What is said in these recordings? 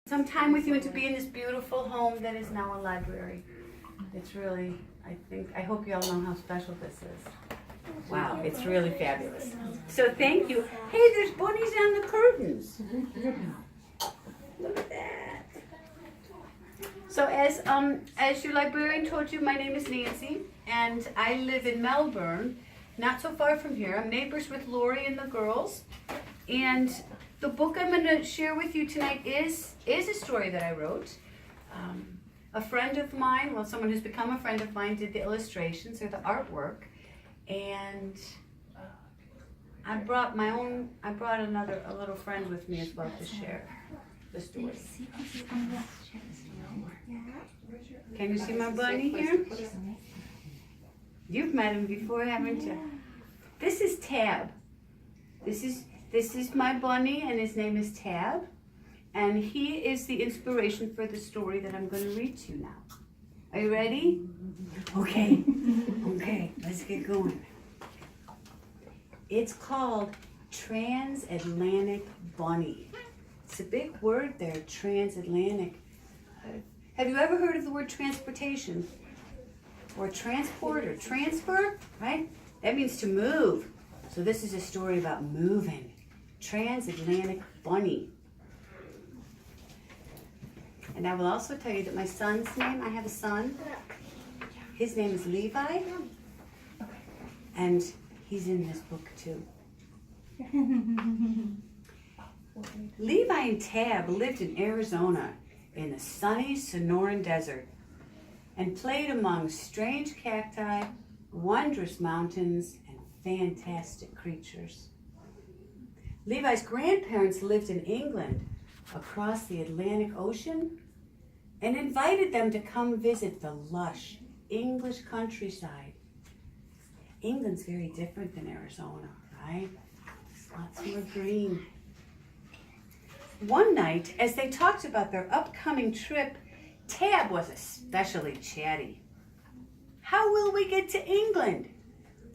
some time with you and to be in this beautiful home that is now a library. It's really, I hope you all know how special this is. Wow, it's really fabulous. So thank you. Hey, there's bunnies on the curtains. Look at that. So as your librarian told you, my name is Nancy, and I live in Melbourne, not so far from here. I'm neighbors with Lori and the girls, and the book I'm going to share with you tonight is a story that I wrote. A friend of mine, well, someone who's become a friend of mine, did the illustrations or the artwork, and I brought a little friend with me as well to share the story. Can you see my bunny here? You've met him before, haven't you? This is Tab. This is my bunny, and his name is Tab. And he is the inspiration for the story that I'm going to read to you now. Are you ready? Okay. Okay, let's get going. It's called Transatlantic Bunny. It's a big word there, transatlantic. Have you ever heard of the word transportation? Or transport or transfer, right? That means to move. So this is a story about moving. Transatlantic Bunny. And I will also tell you that my son's name, I have a son, his name is Levi, and he's in this book too. Levi and Tab lived in Arizona in the sunny Sonoran Desert and played among strange cacti, wondrous mountains, and fantastic creatures. Levi's grandparents lived in England across the Atlantic Ocean and invited them to come visit the lush English countryside. England's very different than Arizona, right? Lots more green. One night, as they talked about their upcoming trip, Tab was especially chatty. How will we get to England?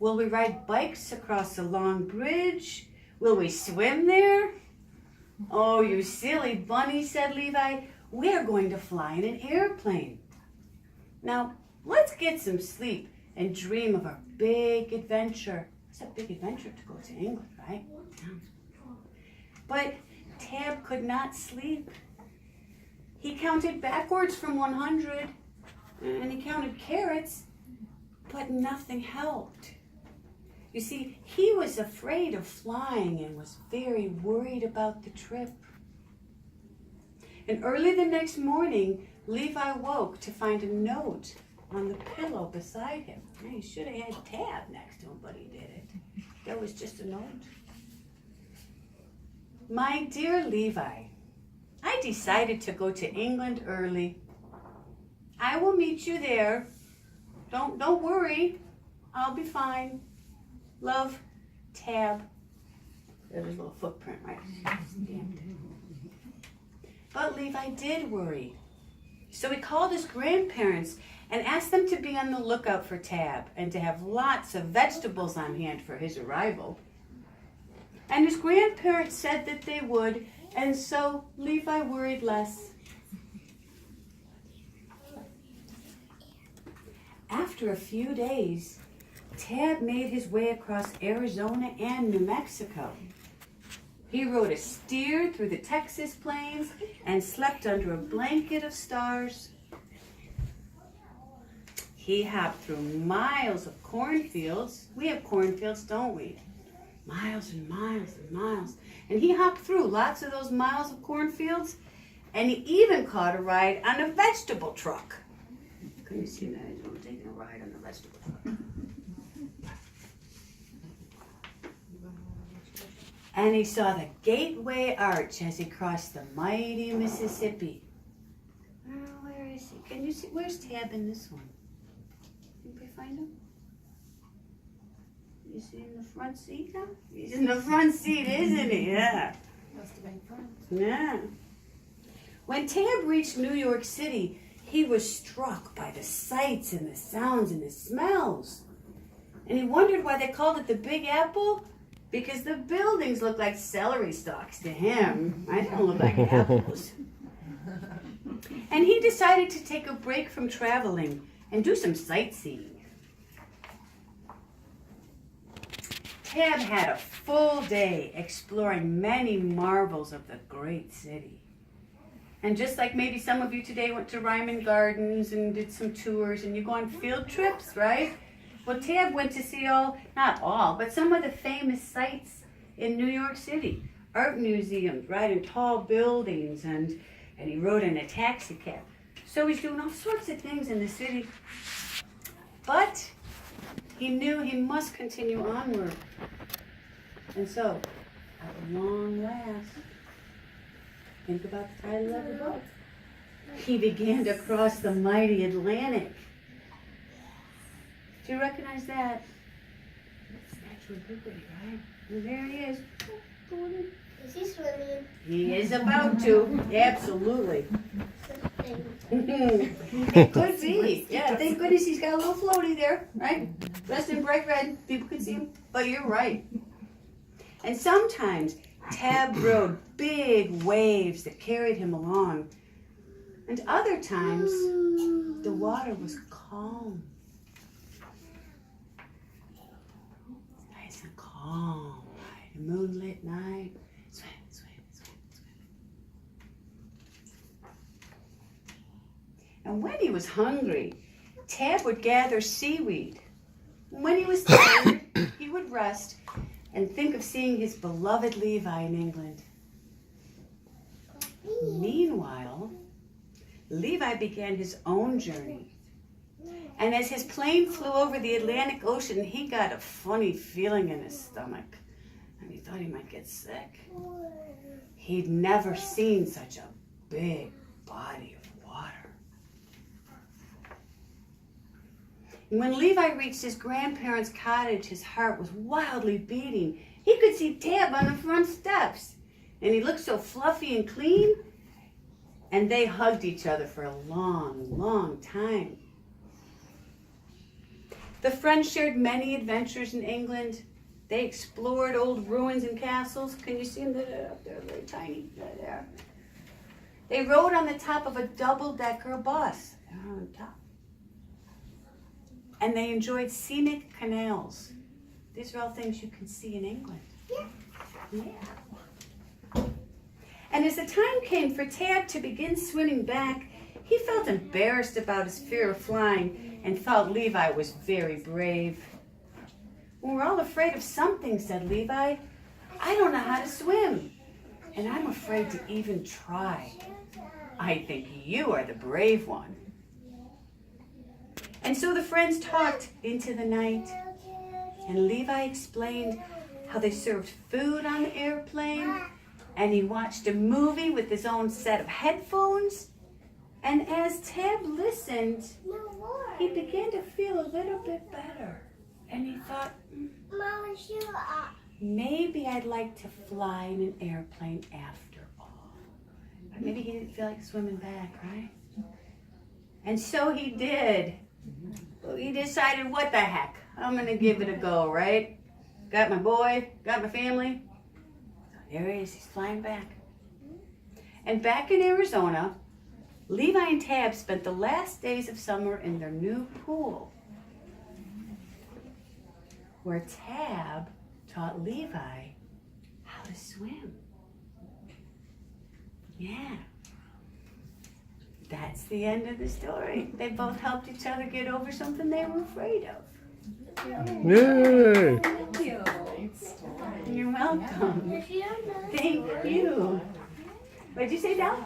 Will we ride bikes across the long bridge? Will we swim there? Oh, you silly bunny, said Levi. We are going to fly in an airplane. Now, let's get some sleep and dream of our big adventure. It's a big adventure to go to England, right? But Tab could not sleep. He counted backwards from 100, and he counted carrots, but nothing helped. You see, he was afraid of flying and was very worried about the trip. And early the next morning, Levi woke to find a note on the pillow beside him. He should have had Tab next to him, but he didn't. There was just a note. My dear Levi, I decided to go to England early. I will meet you there. Don't worry. I'll be fine. Love, Tab. There's a little footprint right stamped. But Levi did worry. So he called his grandparents and asked them to be on the lookout for Tab and to have lots of vegetables on hand for his arrival. And his grandparents said that they would, and so Levi worried less. After a few days, Tab made his way across Arizona and New Mexico. He rode a steer through the Texas plains and slept under a blanket of stars. He hopped through miles of cornfields. We have cornfields, don't we? Miles and miles and miles. And he hopped through lots of those miles of cornfields, and he even caught a ride on a vegetable truck. Can you see that? I'm taking a ride on a vegetable truck. And he saw the Gateway Arch as he crossed the mighty Mississippi. Oh, where is he? Can you see? Where's Tab in this one? Can we find him? Is he in the front seat now? He's in the front seat, isn't he? Yeah. Must have been fun. Yeah. When Tab reached New York City, he was struck by the sights and the sounds and the smells. And he wondered why they called it the Big Apple. Because the buildings look like celery stalks to him. They don't look like apples. decided to take a break from traveling and do some sightseeing. Tab had a full day exploring many marvels of the great city. And just like maybe some of you today went to Ryman Gardens and did some tours and you go on field trips, right? Well, Tab went to see not all, but some of the famous sites in New York City. Art museums, right, and tall buildings, and he rode in a taxi cab. So he's doing all sorts of things in the city. But he knew he must continue onward. And so, at long last, think about the title of the book. He began to cross the mighty Atlantic. Do you recognize that? It's Statue of Liberty, right? And there he is. Is he swimming? He is about to. Absolutely. Could be. Yeah, thank goodness he's got a little floaty there, right? Dressed in bright red. People can see him. But you're right. And sometimes Tab rode big waves that carried him along. And other times, the water was calm. Nice and calm. Right? A moonlit night. Swim, swim, swim, swim. And when he was hungry, Tab would gather seaweed. When he was tired, he would rest and think of seeing his beloved Levi in England. Meanwhile, Levi began his own journey. And as his plane flew over the Atlantic Ocean, he got a funny feeling in his stomach. And he thought he might get sick. He'd never seen such a big body of water. And when Levi reached his grandparents' cottage, his heart was wildly beating. He could see Tab on the front steps. And he looked so fluffy and clean. And they hugged each other for a long, long time. The friends shared many adventures in England. They explored old ruins and castles. Can you see them? They're up there, very tiny. They're there. They rode on the top of a double-decker bus. They're on top. And they enjoyed scenic canals. These are all things you can see in England. Yeah. And as the time came for Tab to begin swimming back, he felt embarrassed about his fear of flying and thought Levi was very brave. Well, we're all afraid of something, said Levi. I don't know how to swim, and I'm afraid to even try. I think you are the brave one. And so the friends talked into the night, and Levi explained how they served food on the airplane, and he watched a movie with his own set of headphones. And as Tab listened, he began to feel a little bit better. And he thought, maybe I'd like to fly in an airplane after all. Maybe he didn't feel like swimming back, right? And so he did. He decided, what the heck? I'm going to give it a go, right? Got my boy, got my family. There he is, he's flying back. And back in Arizona, Levi and Tab spent the last days of summer in their new pool, where Tab taught Levi how to swim. Yeah. That's the end of the story. They both helped each other get over something they were afraid of. Yay! Thank you. You're welcome. Thank you. What did you say, Dal?